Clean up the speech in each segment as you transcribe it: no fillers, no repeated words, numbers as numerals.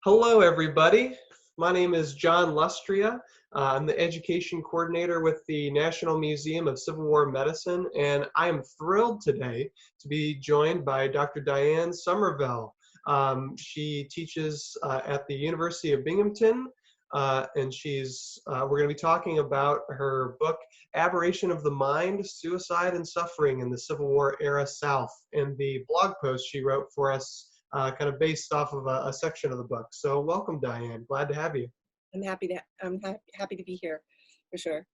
Hello, everybody. My name is John Lustrea. I'm the education coordinator with the National Museum of Civil War Medicine, and I am thrilled today to be joined by Dr. Diane Sommerville. She teaches at the University of Binghamton, and we're going to be talking about her book, Aberration of the Mind, Suicide and Suffering in the Civil War Era South, and the blog post she wrote for us kind of based off of a section of the book. So welcome, Diane. Glad to have you. I'm happy to be here, for sure.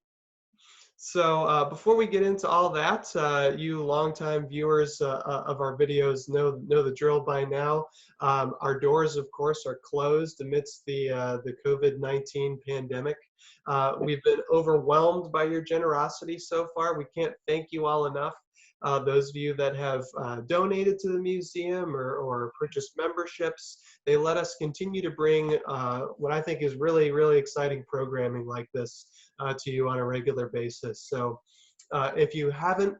So before we get into all that, you longtime viewers of our videos know the drill by now. Our doors, of course, are closed amidst the COVID-19 pandemic. We've been overwhelmed by your generosity so far. We can't thank you all enough. Those of you that have donated to the museum or purchased memberships, they let us continue to bring what I think is really, really exciting programming like this to you on a regular basis. So if you haven't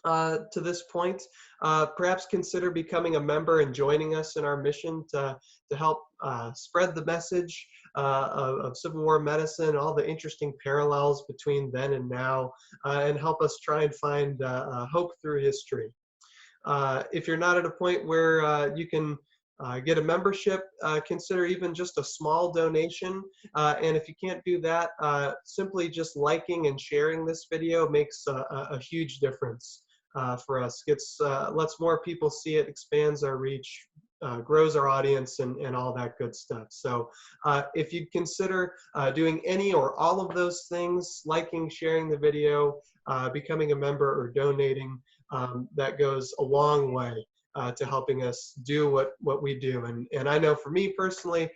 to this point, perhaps consider becoming a member and joining us in our mission to help spread the message of Civil War medicine, all the interesting parallels between then and now, and help us try and find hope through history. If you're not at a point where you can get a membership, consider even just a small donation. And if you can't do that, simply just liking and sharing this video makes a huge difference for us. Lets more people see it, expands our reach, grows our audience, and all that good stuff. So if you'd consider doing any or all of those things, liking, sharing the video, becoming a member, or donating, that goes a long way to helping us do what we do. And I know for me personally,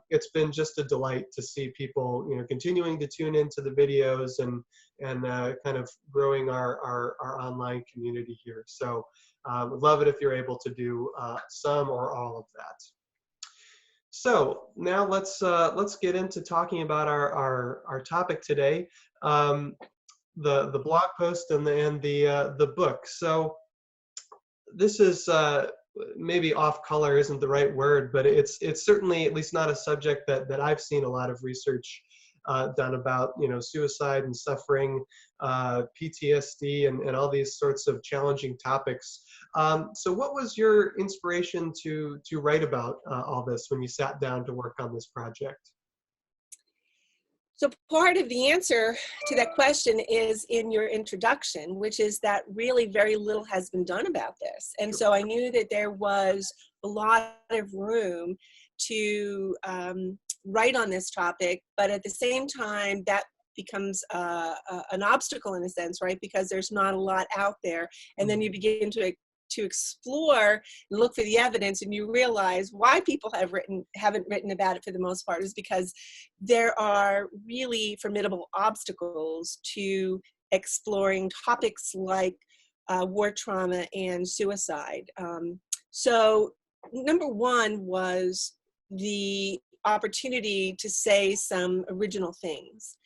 it's been just a delight to see people, continuing to tune into the videos and kind of growing our online community here. So would love it if you're able to do some or all of that. So now let's get into talking about our topic today, the blog post and the book. So this is maybe off color isn't the right word, but it's certainly at least not a subject that I've seen a lot of research done about, suicide and suffering, PTSD, and all these sorts of challenging topics. So what was your inspiration to write about all this when you sat down to work on this project? So part of the answer to that question is in your introduction, which is that really very little has been done about this. And so I knew that there was a lot of room to write on this topic, but at the same time, that becomes an obstacle in a sense, right? Because there's not a lot out there. And then you begin to explore and look for the evidence, and you realize why people haven't written about it for the most part is because there are really formidable obstacles to exploring topics like war trauma and suicide. So number one was the opportunity to say some original things.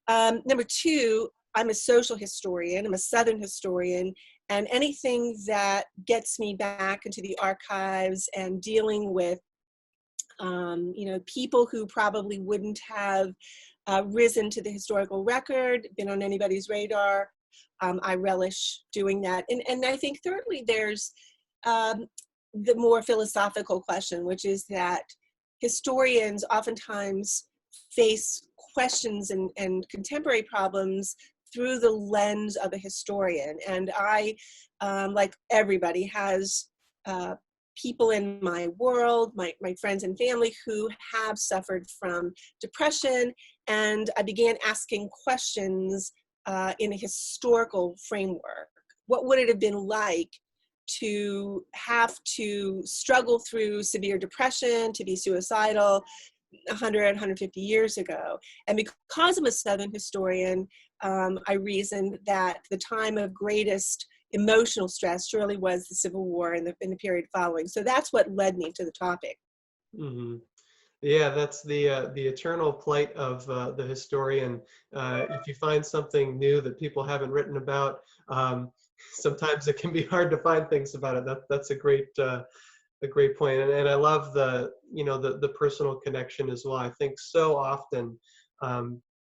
Number two, I'm a social historian, I'm a Southern historian, and anything that gets me back into the archives and dealing with, people who probably wouldn't have risen to the historical record, been on anybody's radar, I relish doing that. And I think thirdly, there's the more philosophical question, which is that historians oftentimes face questions and contemporary problems through the lens of a historian. And I, like everybody, has people in my world, my friends and family, who have suffered from depression. And I began asking questions in a historical framework. What would it have been like to have to struggle through severe depression, to be suicidal 100, 150 years ago? And because I'm a Southern historian, I reasoned that the time of greatest emotional stress surely was the Civil War and in the period following. So that's what led me to the topic. Mm-hmm. Yeah, that's the eternal plight of the historian. If you find something new that people haven't written about, sometimes it can be hard to find things about it. That's a great a great point. And I love the, the personal connection as well. I think so often,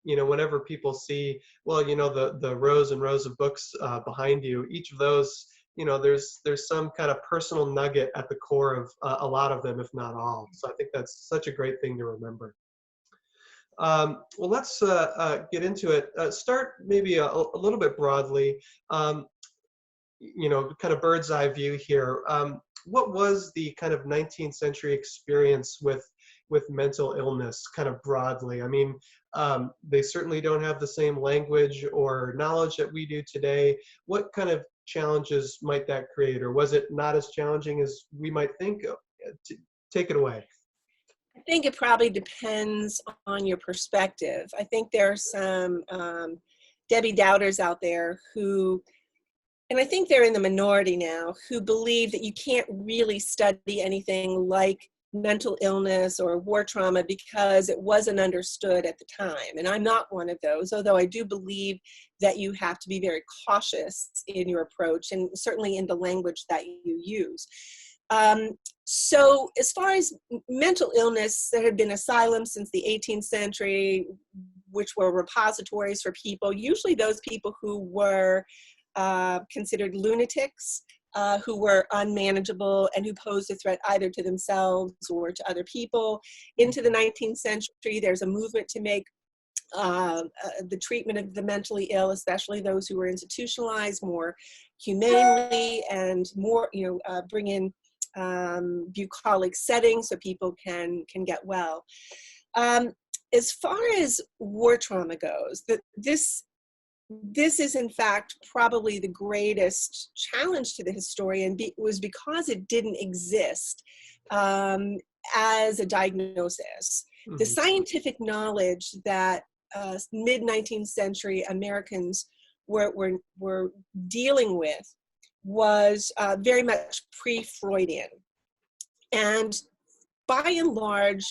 whenever people see, well, the rows and rows of books behind you, each of those, there's some kind of personal nugget at the core of a lot of them, if not all. So I think that's such a great thing to remember. Well, let's get into it. Start maybe a little bit broadly. Um, kind of bird's eye view here. What was the kind of 19th century experience with mental illness, kind of broadly? I mean, they certainly don't have the same language or knowledge that we do today. What kind of challenges might that create, or was it not as challenging as we might think? Take it away. I think it probably depends on your perspective. I think there are some Debbie Doubters out there who, and I think they're in the minority now, who believe that you can't really study anything like mental illness or war trauma because it wasn't understood at the time. And I'm not one of those, although I do believe that you have to be very cautious in your approach and certainly in the language that you use. So as far as mental illness, there had been asylums since the 18th century, which were repositories for people, usually those people who were considered lunatics, who were unmanageable and who posed a threat either to themselves or to other people. Into the 19th century, there's a movement to make the treatment of the mentally ill, especially those who were institutionalized, more humanely and more, bring in bucolic settings so people can get well. As far as war trauma goes, this is in fact probably the greatest challenge to the historian was because it didn't exist as a diagnosis. Mm-hmm. The scientific knowledge that mid-19th century Americans were dealing with was very much pre-Freudian. And by and large,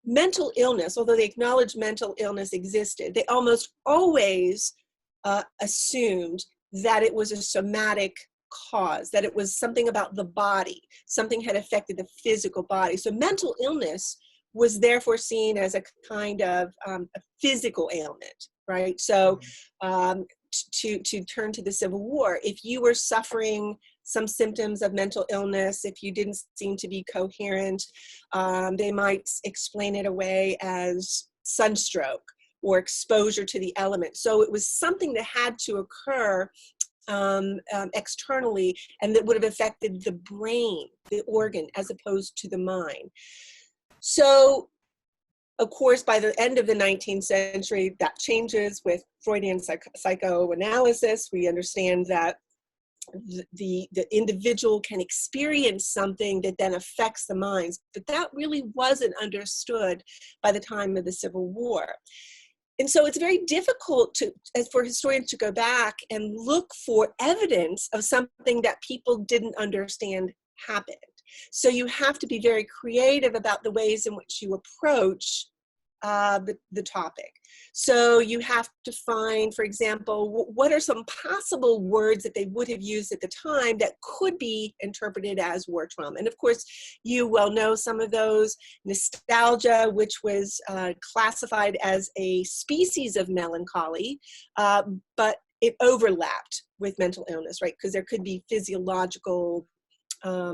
mental illness, although they acknowledged mental illness existed, they almost always assumed that it was a somatic cause, that it was something about the body, something had affected the physical body. So mental illness was therefore seen as a kind of a physical ailment, right? So to turn to the Civil War, if you were suffering some symptoms of mental illness, if you didn't seem to be coherent, they might explain it away as sunstroke or exposure to the elements. So it was something that had to occur externally and that would have affected the brain, the organ, as opposed to the mind. So, of course, by the end of the 19th century, that changes with Freudian psychoanalysis. We understand that the individual can experience something that then affects the minds, but that really wasn't understood by the time of the Civil War. And so it's very difficult for historians to go back and look for evidence of something that people didn't understand happened. So you have to be very creative about the ways in which you approach the topic. So you have to find, for example, what are some possible words that they would have used at the time that could be interpreted as war trauma? And of course, you well know some of those. Nostalgia, which was classified as a species of melancholy, but it overlapped with mental illness, right? Because there could be physiological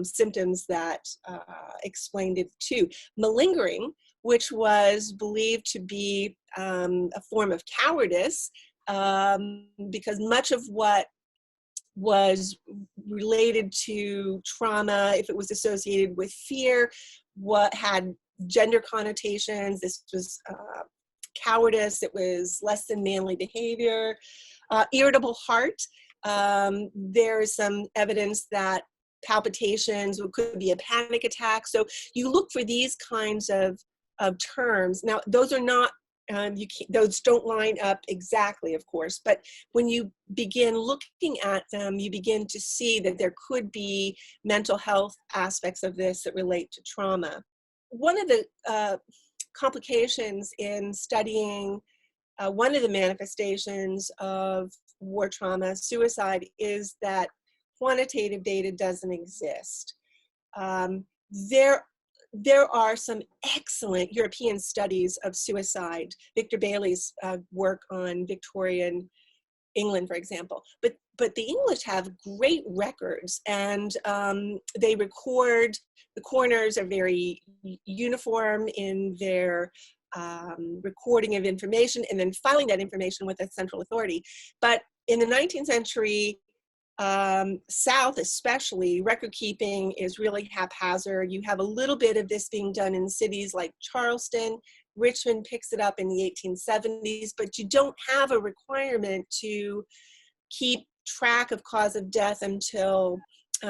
symptoms that explained it too. Malingering, which was believed to be a form of cowardice, because much of what was related to trauma, if it was associated with fear, what had gender connotations. This was cowardice. It was less than manly behavior. Irritable heart. There is some evidence that palpitations could be a panic attack. So you look for these kinds of terms. Now, those are not, those don't line up exactly, of course, but when you begin looking at them, you begin to see that there could be mental health aspects of this that relate to trauma. One of the complications in studying one of the manifestations of war trauma, suicide, is that quantitative data doesn't exist. there there are some excellent European studies of suicide. Victor Bailey's work on Victorian England, for example. But the English have great records, and they record. The coroners are very uniform in their recording of information and then filing that information with a central authority. But in the 19th century, South especially, record keeping is really haphazard. You have a little bit of this being done in cities like Charleston. Richmond picks it up in the 1870s, but you don't have a requirement to keep track of cause of death until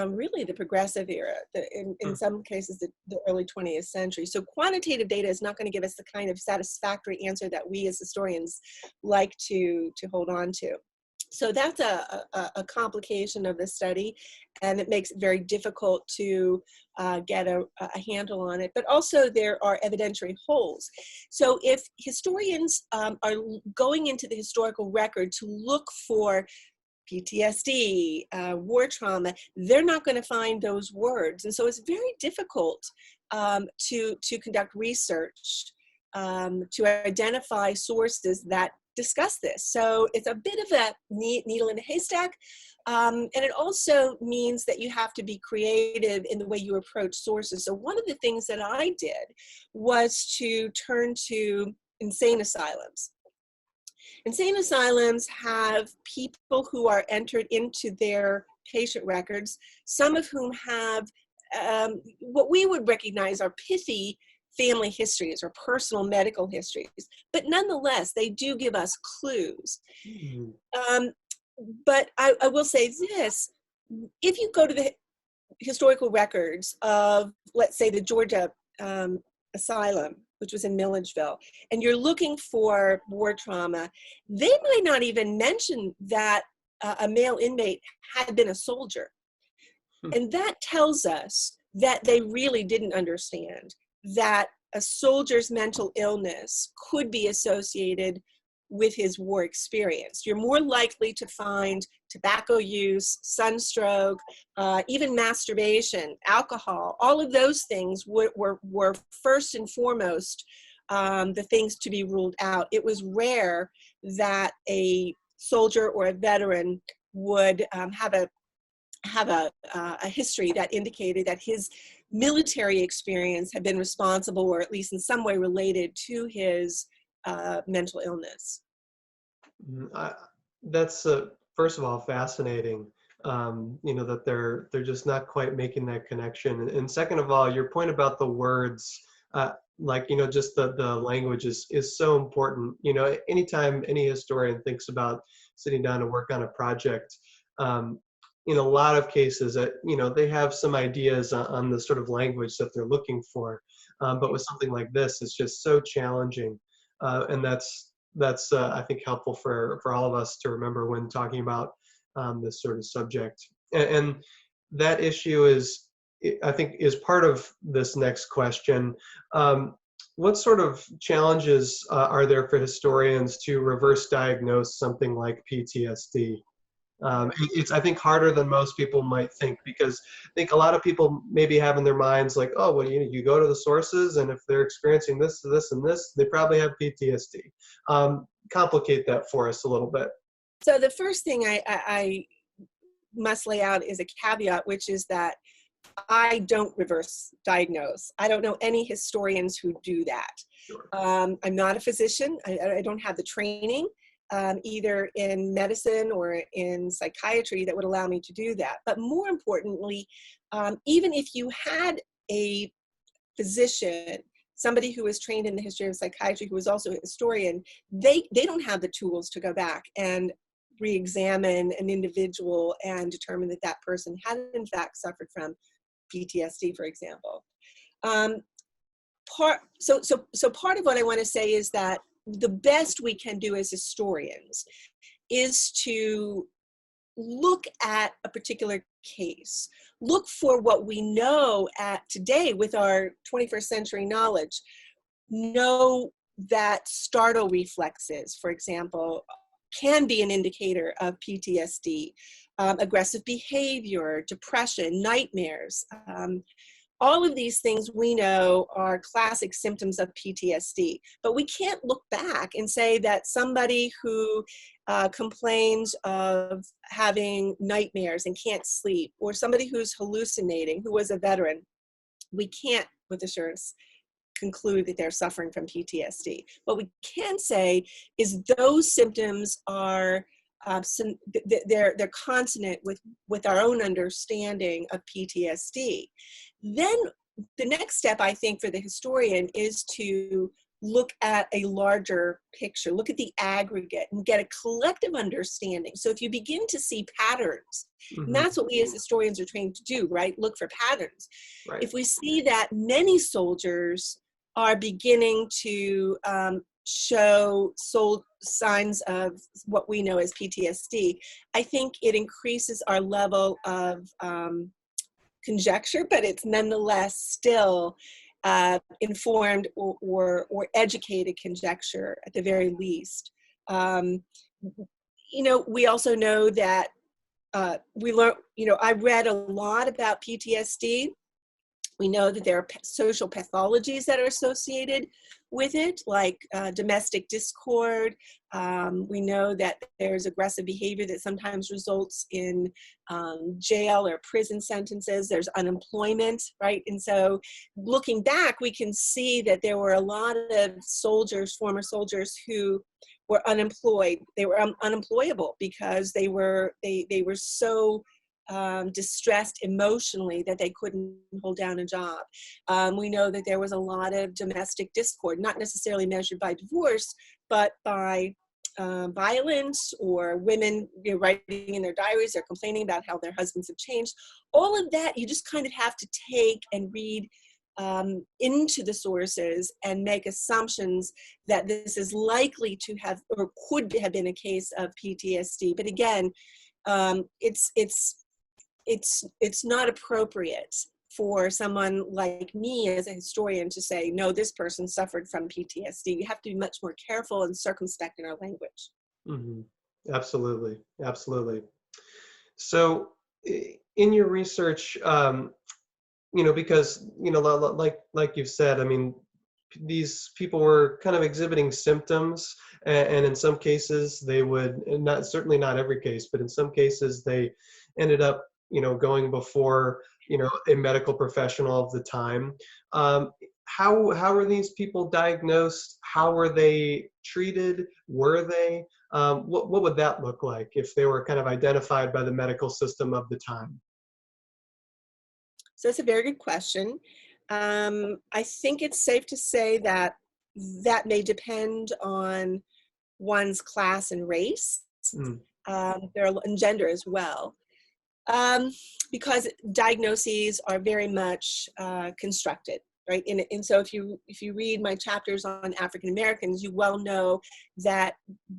really the progressive era, in some cases the early 20th century. So quantitative data is not going to give us the kind of satisfactory answer that we as historians like to hold on to. So that's a complication of the study, and it makes it very difficult to get a handle on it. But also there are evidentiary holes. So if historians are going into the historical record to look for PTSD, war trauma, they're not going to find those words. And so it's very difficult to conduct research, to identify sources that discuss this. So it's a bit of a needle in a haystack. And it also means that you have to be creative in the way you approach sources. So one of the things that I did was to turn to insane asylums. Insane asylums have people who are entered into their patient records, some of whom have what we would recognize are pithy family histories or personal medical histories, but nonetheless, they do give us clues. But I will say this, if you go to the historical records of, let's say, the Georgia asylum, which was in Milledgeville, and you're looking for war trauma, they might not even mention that a male inmate had been a soldier. And that tells us that they really didn't understand that a soldier's mental illness could be associated with his war experience. You're more likely to find tobacco use, sunstroke, even masturbation, alcohol. All of those things were first and foremost the things to be ruled out. It was rare that a soldier or a veteran would have a history that indicated that his military experience had been responsible, or at least in some way related to his mental illness. That's first of all fascinating. That they're just not quite making that connection, and second of all, your point about the words, just the language is so important. Anytime any historian thinks about sitting down to work on a project, in a lot of cases, they have some ideas on the sort of language that they're looking for, but with something like this, it's just so challenging, and that's I think helpful for all of us to remember when talking about this sort of subject. And that issue I think is part of this next question. What sort of challenges are there for historians to reverse diagnose something like PTSD? It's, I think, harder than most people might think, because I think a lot of people maybe have in their minds like, oh, well, you go to the sources, and if they're experiencing this, this, and this, they probably have PTSD. Complicate that for us a little bit. So the first thing I must lay out is a caveat, which is that I don't reverse diagnose. I don't know any historians who do that. Sure. I'm not a physician. I don't have the training, either in medicine or in psychiatry, that would allow me to do that. But more importantly, even if you had a physician, somebody who was trained in the history of psychiatry, who was also a historian, they don't have the tools to go back and re-examine an individual and determine that that person had in fact suffered from PTSD, for example. So part of what I want to say is that the best we can do as historians is to look at a particular case, look for what we know at today with our 21st century knowledge, know that startle reflexes, for example, can be an indicator of PTSD, aggressive behavior, depression, nightmares, all of these things we know are classic symptoms of PTSD, but we can't look back and say that somebody who complains of having nightmares and can't sleep, or somebody who's hallucinating, who was a veteran, we can't with assurance conclude that they're suffering from PTSD. What we can say is those symptoms are they're consonant with our own understanding of PTSD. Then the next step, I think, for the historian is to look at a larger picture, look at the aggregate and get a collective understanding. So if you begin to see patterns, and that's what we as historians are trained to do, right? Look for patterns. Right. If we see that many soldiers are beginning to show signs of what we know as PTSD, I think it increases our level of conjecture, but it's nonetheless still informed or educated conjecture at the very least. We also know that we learn, I read a lot about PTSD. We know that there are social pathologies that are associated with it, like domestic discord. We know that there's aggressive behavior that sometimes results in jail or prison sentences. There's unemployment, right? And so looking back, we can see that there were a lot of soldiers, former soldiers, who were unemployed. They were unemployable because they were so distressed emotionally that they couldn't hold down a job. We know that there was a lot of domestic discord, not necessarily measured by divorce, but by violence, or women writing in their diaries, they're complaining about how their husbands have changed. All of that, you just kind of have to take and read into the sources and make assumptions that this is likely to have or could have been a case of PTSD. But again, it's not appropriate for someone like me as a historian to say, no, this person suffered from PTSD. We have to be much more careful and circumspect in our language. Mm-hmm. Absolutely. Absolutely. So in your research, because, like you've said, I mean, these people were kind of exhibiting symptoms, and in some cases they would, and certainly not every case, but in some cases they ended up, going before, a medical professional of the time. How were these people diagnosed? How were they treated? Were they? What would that look like if they were kind of identified by the medical system of the time? So that's a very good question. I think it's safe to say that that may depend on one's class and race, and gender as well, because diagnoses are very much constructed, right? And so if you read my chapters on African Americans, you well know that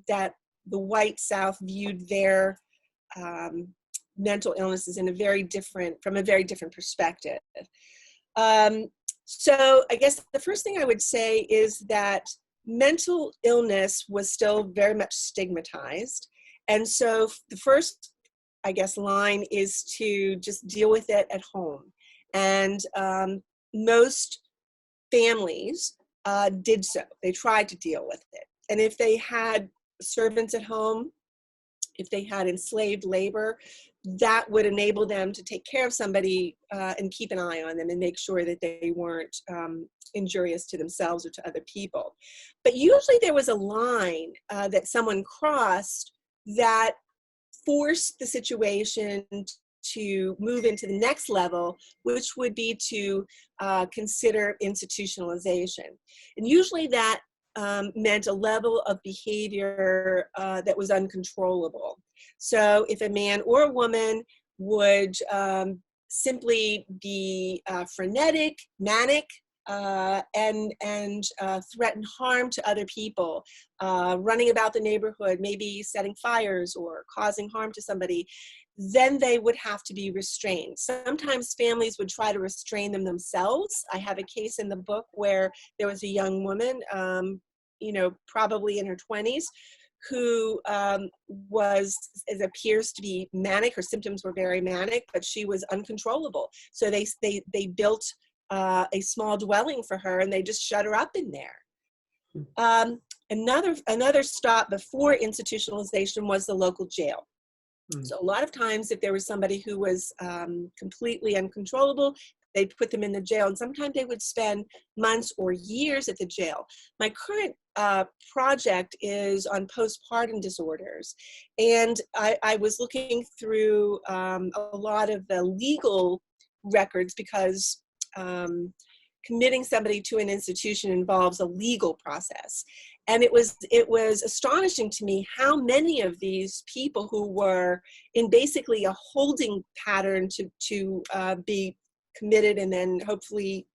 the white South viewed their mental illnesses from a very different perspective. So I guess the first thing I would say is that mental illness was still very much stigmatized. And so the first, I guess, line is to just deal with it at home. And most families did so. They tried to deal with it. And if they had servants at home, if they had enslaved labor, that would enable them to take care of somebody and keep an eye on them and make sure that they weren't injurious to themselves or to other people. But usually there was a line that someone crossed that forced the situation to move into the next level, which would be to consider institutionalization. And usually that meant a level of behavior that was uncontrollable. So if a man or a woman would simply be frenetic, manic, and threaten harm to other people, running about the neighborhood, maybe setting fires or causing harm to somebody, then they would have to be restrained. Sometimes families would try to restrain them themselves. I have a case in the book where there was a young woman, probably in her 20s, who it appears to be manic. Her symptoms were very manic, but she was uncontrollable. So they built a small dwelling for her, and they just shut her up in there. Another stop before institutionalization was the local jail. So a lot of times, if there was somebody who was completely uncontrollable, they'd put them in the jail, and sometimes they would spend months or years at the jail. My current project is on postpartum disorders, and I was looking through a lot of the legal records because committing somebody to an institution involves a legal process. And it was astonishing to me how many of these people who were in basically a holding pattern to be committed and then hopefully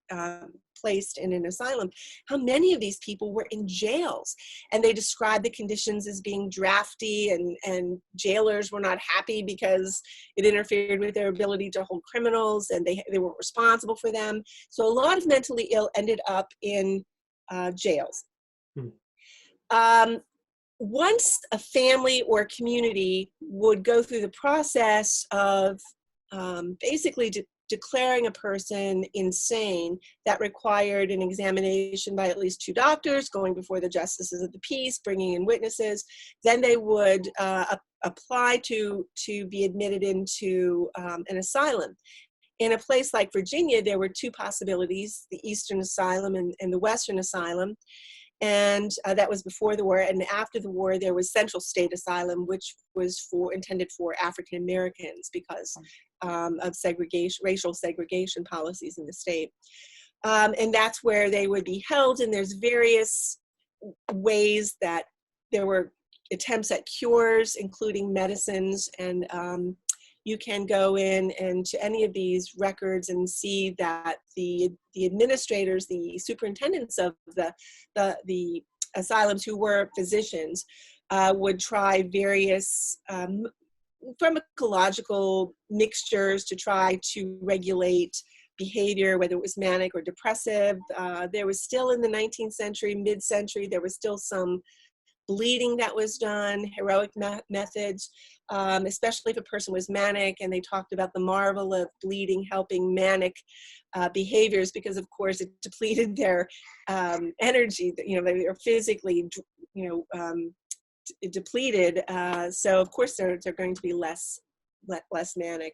placed in an asylum, how many of these people were in jails. And they described the conditions as being drafty, and jailers were not happy because it interfered with their ability to hold criminals, and they weren't responsible for them. So a lot of mentally ill ended up in jails. Once a family or a community would go through the process of basically declaring a person insane, that required an examination by at least 2 doctors, going before the justices of the peace, bringing in witnesses. Then they would apply to be admitted into an asylum. In a place like Virginia, there were 2 possibilities: the Eastern Asylum and the Western Asylum. And that was before the war. And after the war, there was Central State Asylum, which was intended for African Americans because of segregation, racial segregation policies in the state. And that's where they would be held. And there's various ways that there were attempts at cures, including medicines. And you can go in and to any of these records and see that the administrators, the superintendents of the asylums, who were physicians, would try various pharmacological mixtures to try to regulate behavior, whether it was manic or depressive. There was still, in the 19th century, mid-century, there was still some bleeding that was done, heroic methods, especially if a person was manic, and they talked about the marvel of bleeding helping manic behaviors, because of course it depleted their energy. They were physically, depleted. So of course they're going to be less manic.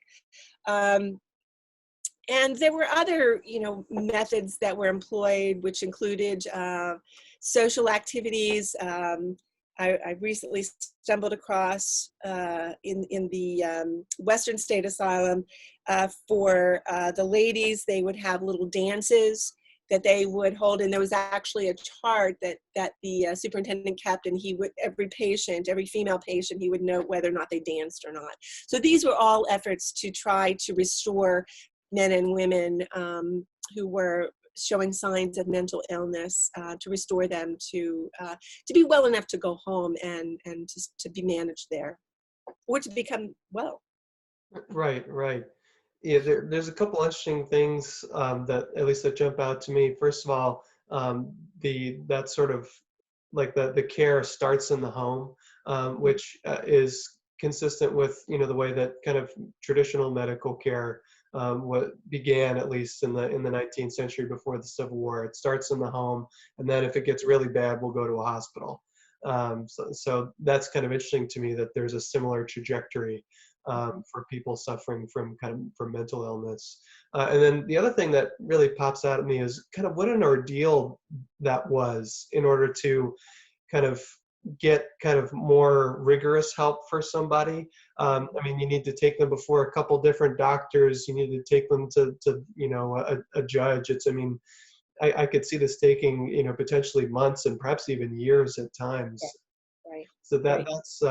And there were other, methods that were employed, which included social activities. I recently stumbled across in the Western State Asylum for the ladies. They would have little dances that they would hold, and there was actually a chart that the superintendent kept, and he would, every female patient, he would note whether or not they danced or not. So these were all efforts to try to restore men and women who were showing signs of mental illness, to restore them to be well enough to go home and to be managed there, or to become well. Right. Yeah, there's a couple interesting things that at least that jump out to me. First of all, that sort of like the care starts in the home, which is consistent with the way that kind of traditional medical care what began, at least in the 19th century before the Civil War. It starts in the home, and then if it gets really bad, we'll go to a hospital. So that's kind of interesting to me, that there's a similar trajectory for people suffering from mental illness. And then the other thing that really pops out at me is kind of what an ordeal that was in order to kind of get kind of more rigorous help for somebody. I mean, you need to take them before a couple different doctors. You need to take them to a judge. I could see this taking, potentially months and perhaps even years at times. Yeah. Right. So that's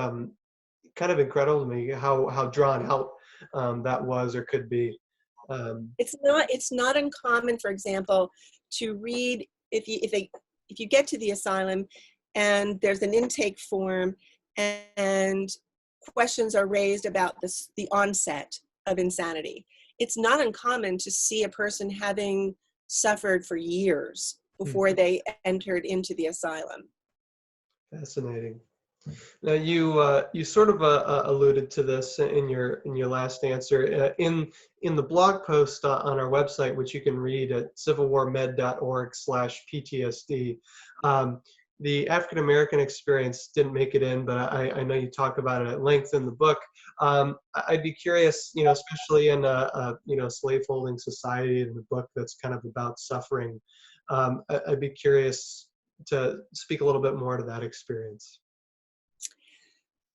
kind of incredible to me how drawn out that was or could be. It's not uncommon, for example, to read if you get to the asylum and there's an intake form and questions are raised about the onset of insanity. It's not uncommon to see a person having suffered for years before they entered into the asylum. Fascinating. Now you sort of alluded to this in your last answer in the blog post on our website, which you can read at civilwarmed.org/PTSD. Um, the African American experience didn't make it in, but I know you talk about it at length in the book. I'd be curious, especially in a slaveholding society, in the book that's kind of about suffering. I'd be curious to speak a little bit more to that experience.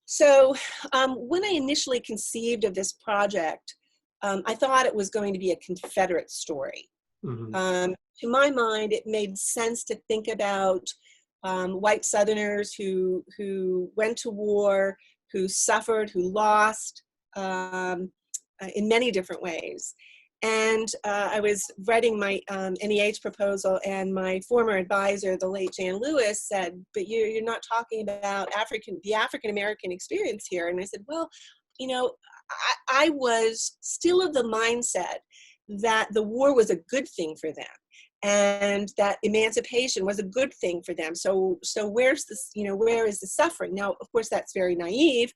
So when I initially conceived of this project, I thought it was going to be a Confederate story. Hmm. To my mind, it made sense to think about white Southerners who went to war, who suffered, who lost in many different ways. And I was writing my NEH proposal, and my former advisor, the late Jan Lewis, said, "But you're not talking about the African American experience here." And I said, "Well, I was still of the mindset that the war was a good thing for them, and that emancipation was a good thing for them. So where's this? Where is the suffering?" Now, of course, that's very naive.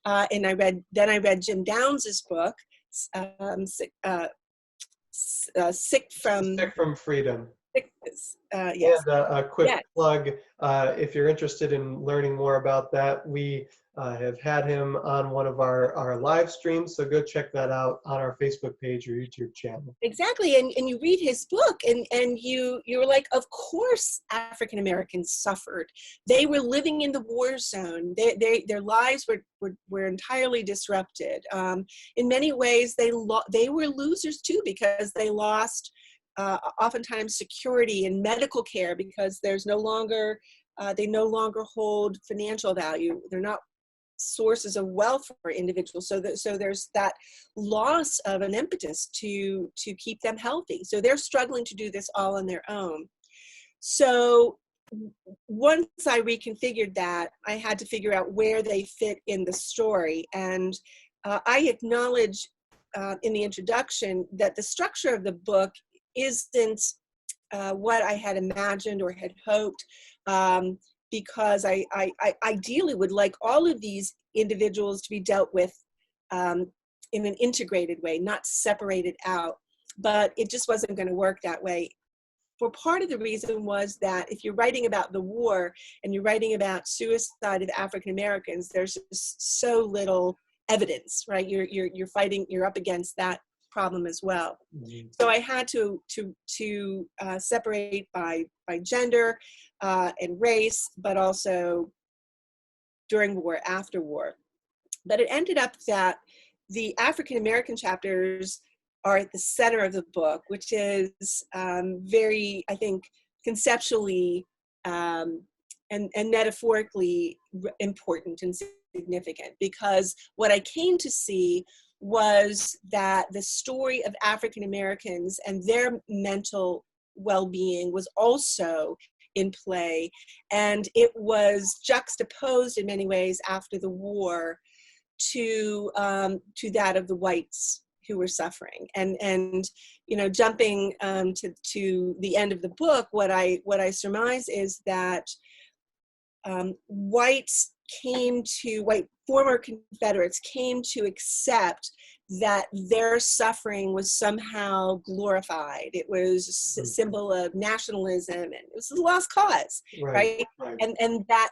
And I read Jim Downes's book. Sick from Freedom. Sickness. Yes. And a quick Yes. plug, if you're interested in learning more about that, we have had him on one of our live streams, so go check that out on our Facebook page or YouTube channel. Exactly. And you read his book, and you're like, of course African Americans suffered. They were living in the war zone. Their lives were entirely disrupted. In many ways, they were losers too, because they lost oftentimes security and medical care, because there's no longer they no longer hold financial value. They're not sources of wealth for individuals. So there's that loss of an impetus to keep them healthy. So they're struggling to do this all on their own. So once I reconfigured that, I had to figure out where they fit in the story. And I acknowledge in the introduction that the structure of the book isn't what I had imagined or had hoped. Because I ideally would like all of these individuals to be dealt with in an integrated way, not separated out. But it just wasn't going to work that way. For part of the reason was that if you're writing about the war and you're writing about suicide of African Americans, there's just so little evidence, right? You're up against that problem as well. Mm-hmm. So I had to separate by gender and race, but also during war, after war. But it ended up that the African American chapters are at the center of the book, which is very, I think, conceptually and metaphorically important and significant, because what I came to see was that the story of African Americans and their mental well-being was also in play, and it was juxtaposed in many ways after the war to that of the whites who were suffering. And jumping to the end of the book, what I surmise is that white former Confederates came to accept that their suffering was somehow glorified. It was a symbol of nationalism, and it was a lost cause, right? And that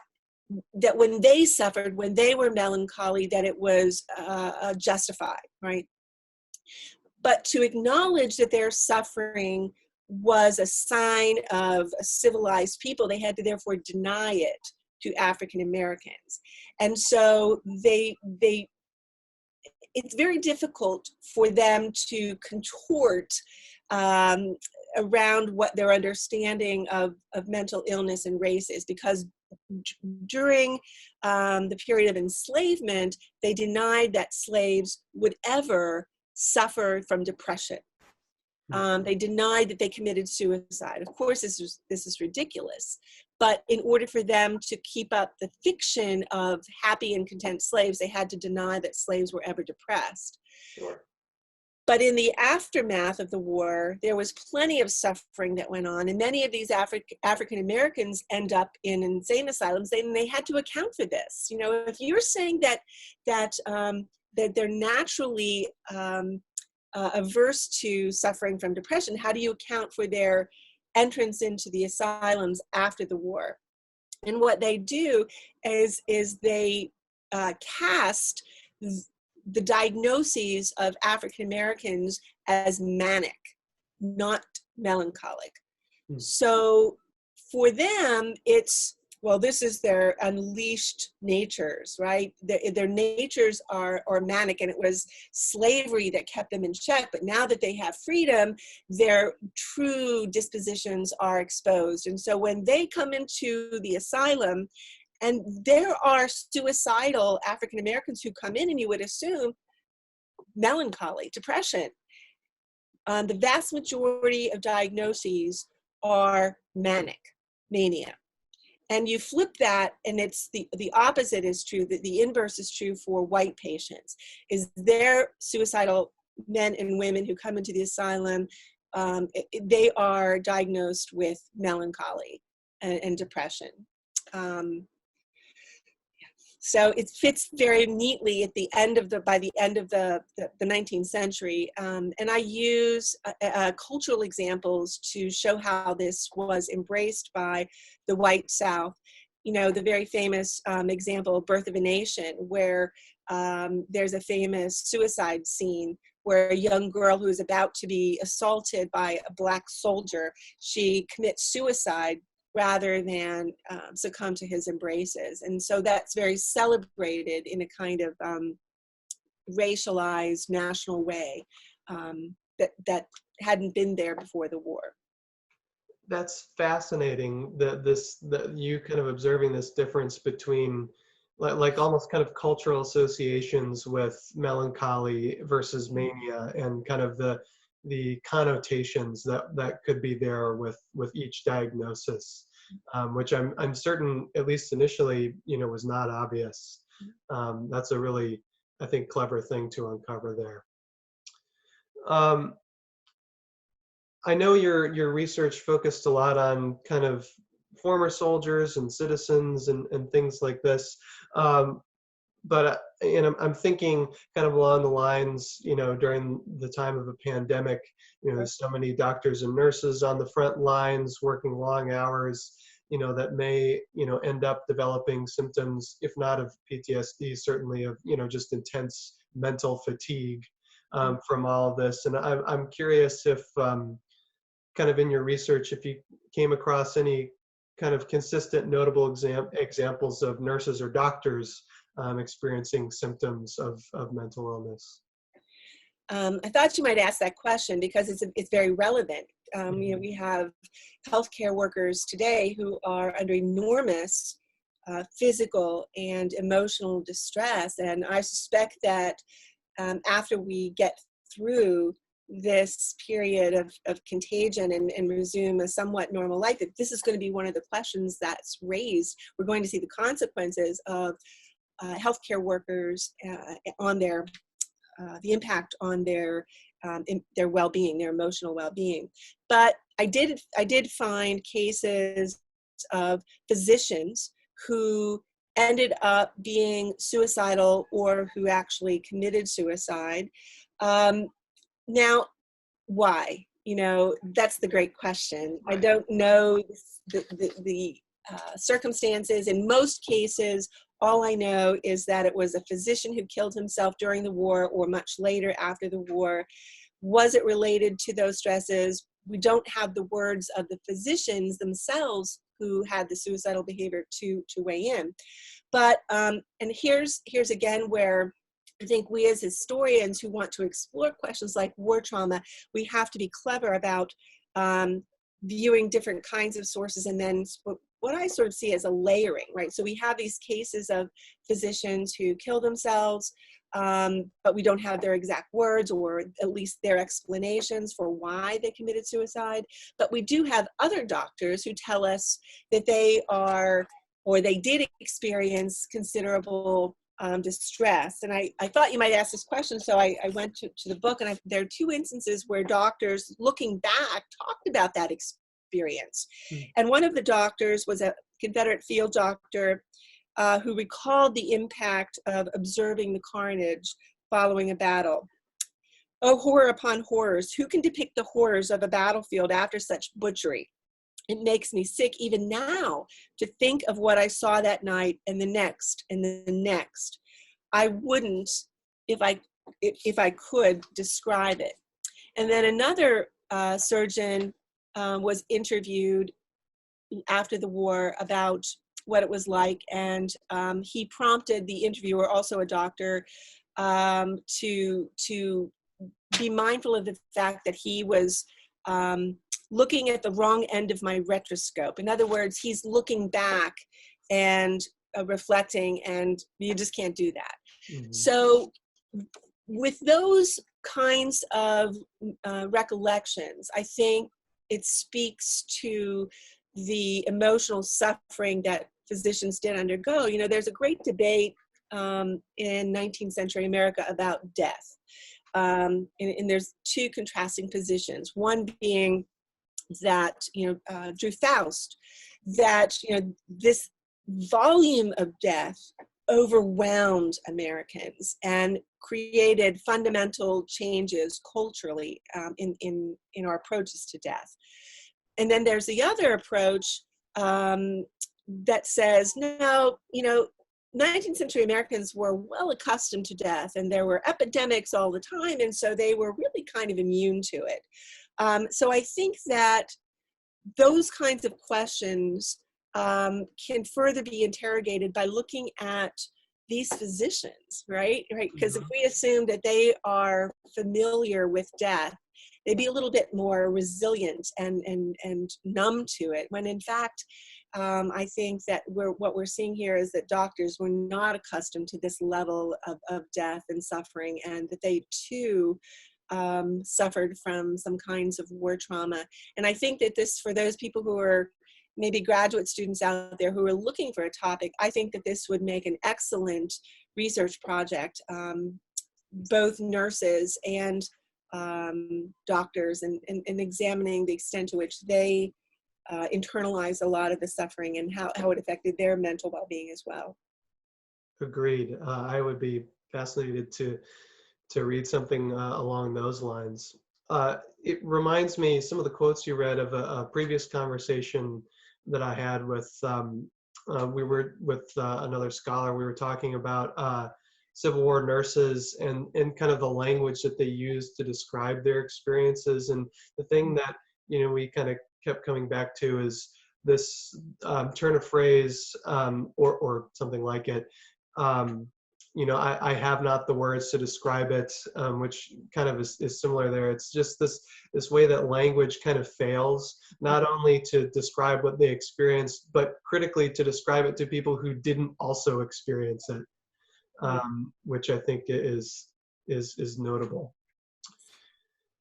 when they suffered, when they were melancholy, that it was justified, right? But to acknowledge that their suffering was a sign of a civilized people, they had to therefore deny it to African Americans. And so it's very difficult for them to contort around what their understanding of mental illness and race is, because during the period of enslavement, they denied that slaves would ever suffer from depression. They denied that they committed suicide. Of course, this is ridiculous. But in order for them to keep up the fiction of happy and content slaves, they had to deny that slaves were ever depressed. Sure. But in the aftermath of the war, there was plenty of suffering that went on, and many of these African Americans end up in insane asylums, and they had to account for this. You know, if you're saying that they're naturally averse to suffering from depression, how do you account for their entrance into the asylums after the war? And what they do is they cast the diagnoses of African Americans as manic, not melancholic. Hmm. So for them, it's, well, this is their unleashed natures, right? Their natures are manic, and it was slavery that kept them in check. But now that they have freedom, their true dispositions are exposed. And so when they come into the asylum, and there are suicidal African Americans who come in, and you would assume melancholy, depression. The vast majority of diagnoses are manic, mania. And you flip that, and it's the opposite is true, that the inverse is true for white patients, is there suicidal men and women who come into the asylum, they are diagnosed with melancholy and depression. So it fits very neatly at the end of by the end of the 19th century. And I use cultural examples to show how this was embraced by the white South. You know, the very famous example, Birth of a Nation, where there's a famous suicide scene where a young girl who is about to be assaulted by a black soldier, she commits suicide rather than succumb to his embraces. And so that's very celebrated in a kind of racialized national way that hadn't been there before the war. That's fascinating, that you kind of observing this difference between like almost kind of cultural associations with melancholy versus mania, and kind of the connotations that could be there with each diagnosis, which I'm certain, at least initially, you know, was not obvious. That's a really, I think, clever thing to uncover there. I know your research focused a lot on kind of former soldiers and citizens and things like this. But I'm thinking kind of along the lines, you know, during the time of a pandemic, you know, there's so many doctors and nurses on the front lines working long hours, you know, that may, you know, end up developing symptoms, if not of PTSD, certainly of, you know, just intense mental fatigue from all of this. And I'm curious if kind of in your research, if you came across any kind of consistent, notable examples of nurses or doctors experiencing symptoms of mental illness. I thought you might ask that question because it's very relevant. You know, we have healthcare workers today who are under enormous physical and emotional distress, and I suspect that after we get through this period of contagion and resume a somewhat normal life, that this is going to be one of the questions that's raised. We're going to see the consequences of healthcare workers on their the impact on their well-being, their emotional well-being. But I did find cases of physicians who ended up being suicidal or who actually committed suicide. Now, why? You know, that's the great question. I don't know the circumstances. In most cases, all I know is that it was a physician who killed himself during the war or much later after the war. Was it related to those stresses? We don't have the words of the physicians themselves who had the suicidal behavior to weigh in. But, and here's again where I think we as historians who want to explore questions like war trauma, we have to be clever about viewing different kinds of sources, and then what I sort of see as a layering, right? So we have these cases of physicians who kill themselves, but we don't have their exact words or at least their explanations for why they committed suicide. But we do have other doctors who tell us that they are, or they did experience considerable distress. And I thought you might ask this question, so I went to the book, and there are two instances where doctors, looking back, talked about that experience. And one of the doctors was a Confederate field doctor who recalled the impact of observing the carnage following a battle. Oh, horror upon horrors. Who can depict the horrors of a battlefield after such butchery? It makes me sick even now to think of what I saw that night and the next and the next. I wouldn't, if I could, describe it. And then another surgeon was interviewed after the war about what it was like, and he prompted the interviewer, also a doctor, to be mindful of the fact that he was looking at the wrong end of my retroscope. In other words, he's looking back and reflecting, and you just can't do that. Mm-hmm. So with those kinds of recollections, I think it speaks to the emotional suffering that physicians did undergo. You know, there's a great debate in 19th century America about death. And there's two contrasting positions. One being that, Drew Faust, that, this volume of death overwhelmed Americans and created fundamental changes culturally in our approaches to death. And then there's the other approach that says, no, 19th century Americans were well accustomed to death, and there were epidemics all the time, and so they were really kind of immune to it. So I think that those kinds of questions can further be interrogated by looking at these physicians, right? Because if we assume that they are familiar with death, they'd be a little bit more resilient and numb to it, when in fact, I think that what we're seeing here is that doctors were not accustomed to this level of death and suffering, and that they too suffered from some kinds of war trauma. And I think that this, for those people who are maybe graduate students out there who are looking for a topic, I think that this would make an excellent research project, both nurses and doctors, and examining the extent to which they internalize a lot of the suffering and how it affected their mental well-being as well. Agreed. I would be fascinated to read something along those lines. It reminds me, some of the quotes you read, of a previous conversation that I had with, we were with another scholar. We were talking about Civil War nurses and kind of the language that they used to describe their experiences. And the thing that, we kind of kept coming back to is this turn of phrase, or something like it. I have not the words to describe it, which kind of is similar there. It's just this way that language kind of fails, not only to describe what they experienced, but critically to describe it to people who didn't also experience it, which I think is notable.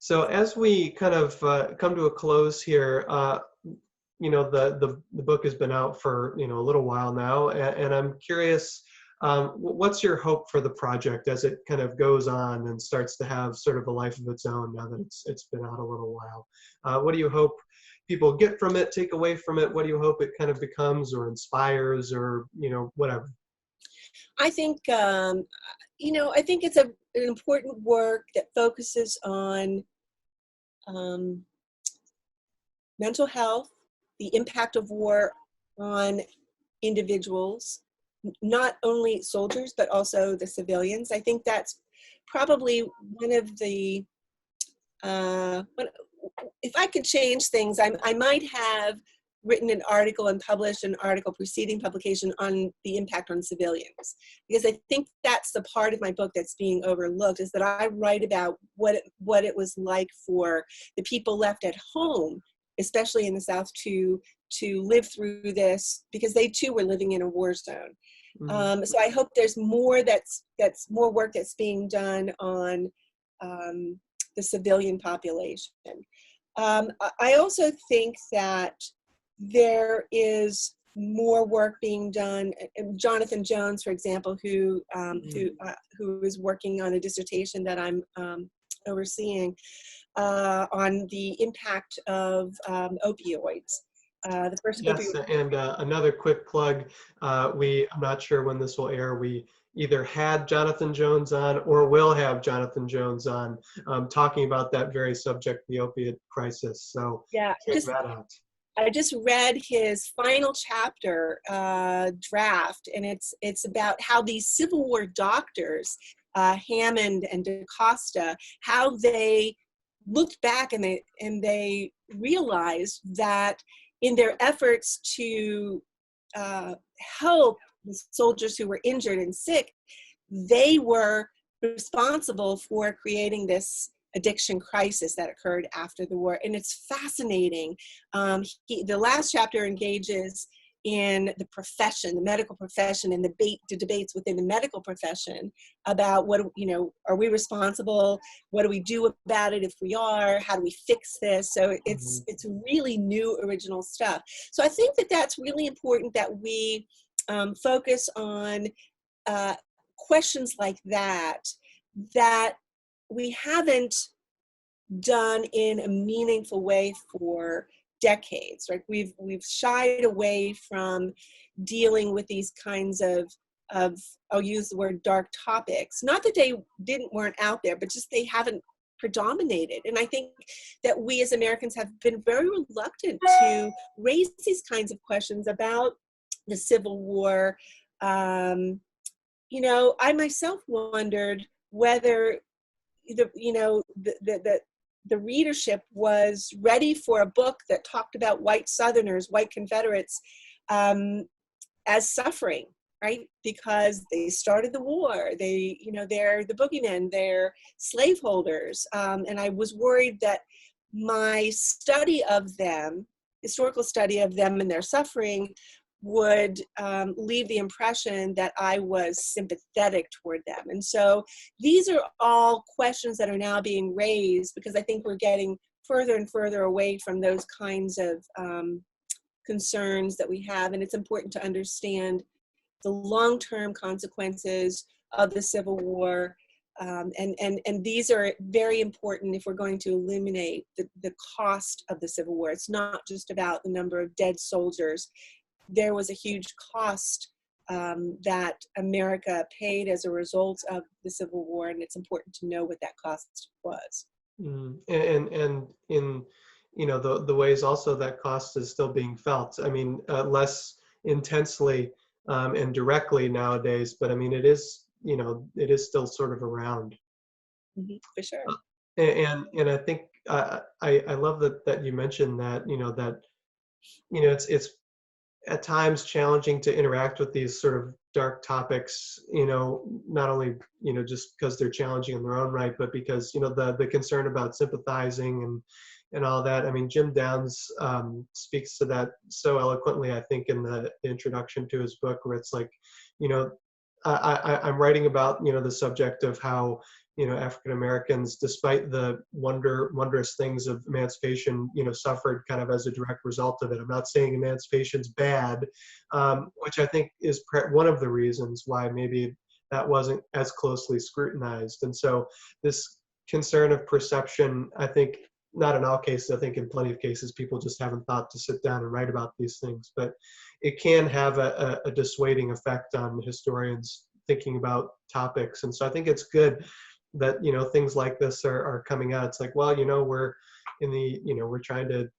So as we kind of come to a close here, the book has been out for a little while now, and I'm curious, what's your hope for the project as it kind of goes on and starts to have sort of a life of its own now that it's been out a little while? What do you hope people get from it, take away from it? What do you hope it kind of becomes or inspires, or whatever? I think I think it's an important work that focuses on mental health, the impact of war on individuals, not only soldiers, but also the civilians. I think that's probably one of the, if I could change things, I might have written an article and published an article preceding publication on the impact on civilians. Because I think that's the part of my book that's being overlooked, is that I write about what it was like for the people left at home, especially in the South, to live through this, because they too were living in a war zone. Mm-hmm. So I hope there's more that's more work that's being done on the civilian population. I also think that there is more work being done. Jonathan Jones, for example, who is working on a dissertation that I'm overseeing on the impact of opioids. The first Yes, opioid. and another quick plug. I'm not sure when this will air. We either had Jonathan Jones on or will have Jonathan Jones on talking about that very subject, the opiate crisis. So Yeah, check that out. I just read his final chapter draft, and it's about how these Civil War doctors, Hammond and DaCosta, how they looked back and they realized that in their efforts to help the soldiers who were injured and sick, they were responsible for creating this addiction crisis that occurred after the war. And it's fascinating. The last chapter engages in the profession, the medical profession, and the debates within the medical profession about are we responsible? What do we do about it if we are? How do we fix this? So it's really new, original stuff. So I think that that's really important, that we focus on questions like that we haven't done in a meaningful way for decades, right? We've shied away from dealing with these kinds of I'll use the word dark topics. Not that they weren't out there, but just they haven't predominated. And I think that we as Americans have been very reluctant to raise these kinds of questions about the Civil War. I myself wondered whether the readership was ready for a book that talked about white Southerners, white Confederates, as suffering, right? Because they started the war. They're the boogeymen. They're slaveholders. And I was worried that my study of them, historical study of them and their suffering, would leave the impression that I was sympathetic toward them. And so these are all questions that are now being raised, because I think we're getting further and further away from those kinds of concerns that we have. And it's important to understand the long-term consequences of the Civil War. And these are very important if we're going to eliminate the cost of the Civil War. It's not just about the number of dead soldiers. There was a huge cost that America paid as a result of the Civil War, and it's important to know what that cost was. And in the ways also that cost is still being felt. I mean, less intensely and directly nowadays, but I mean it is still sort of around. For sure. And I think I love that you mentioned that it's at times challenging to interact with these sort of dark topics, not only, just because they're challenging in their own right, but because, the concern about sympathizing and all that. I mean, Jim Downs speaks to that so eloquently, I think, in the introduction to his book, where it's like, I'm writing about, the subject of how, African Americans, despite the wondrous things of emancipation, suffered kind of as a direct result of it. I'm not saying emancipation's bad, which I think is one of the reasons why maybe that wasn't as closely scrutinized. And so this concern of perception, I think, not in all cases, I think in plenty of cases, people just haven't thought to sit down and write about these things, but it can have a dissuading effect on historians thinking about topics. And so I think it's good that, things like this are coming out. It's like, well, we're in the, we're trying to,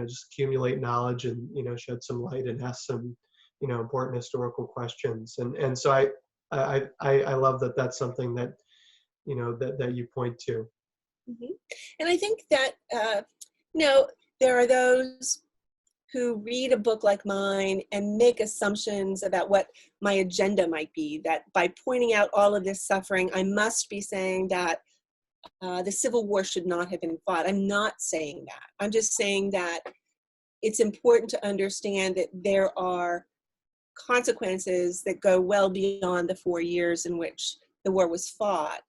just accumulate knowledge and, shed some light and ask some, important historical questions. And so I love that that's something that, that you point to. Mm-hmm. And I think that, there are those who read a book like mine and make assumptions about what my agenda might be, that by pointing out all of this suffering, I must be saying that the Civil War should not have been fought. I'm not saying that. I'm just saying that it's important to understand that there are consequences that go well beyond the 4 years in which the war was fought.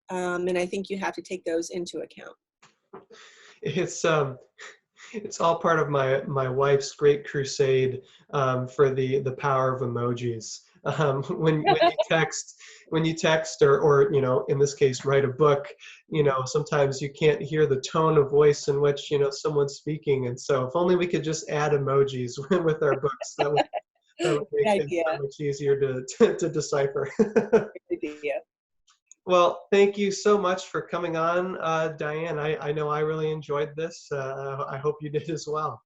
And I think you have to take those into account. It's It's all part of my wife's great crusade for the power of emojis. When you text or in this case write a book, sometimes you can't hear the tone of voice in which someone's speaking, and so if only we could just add emojis with our books, that would make Good things so idea. much easier to decipher. Good idea. Well, thank you so much for coming on, Diane. I know I really enjoyed this. I hope you did as well.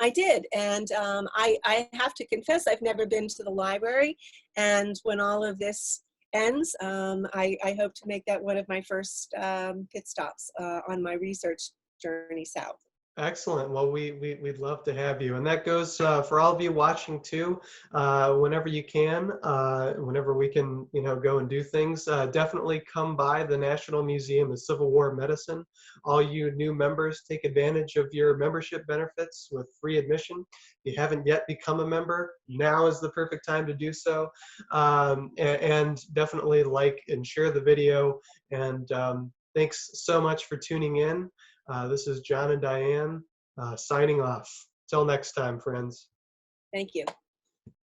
I did, and I have to confess I've never been to the library, and when all of this ends, I hope to make that one of my first pit stops on my research journey south. Excellent. Well, we'd love to have you. And that goes for all of you watching too. Whenever you can, whenever we can, go and do things, definitely come by the National Museum of Civil War Medicine. All you new members, take advantage of your membership benefits with free admission. If you haven't yet become a member, now is the perfect time to do so. And definitely like and share the video. And thanks so much for tuning in. This is John and Diane signing off. Till next time, friends. Thank you.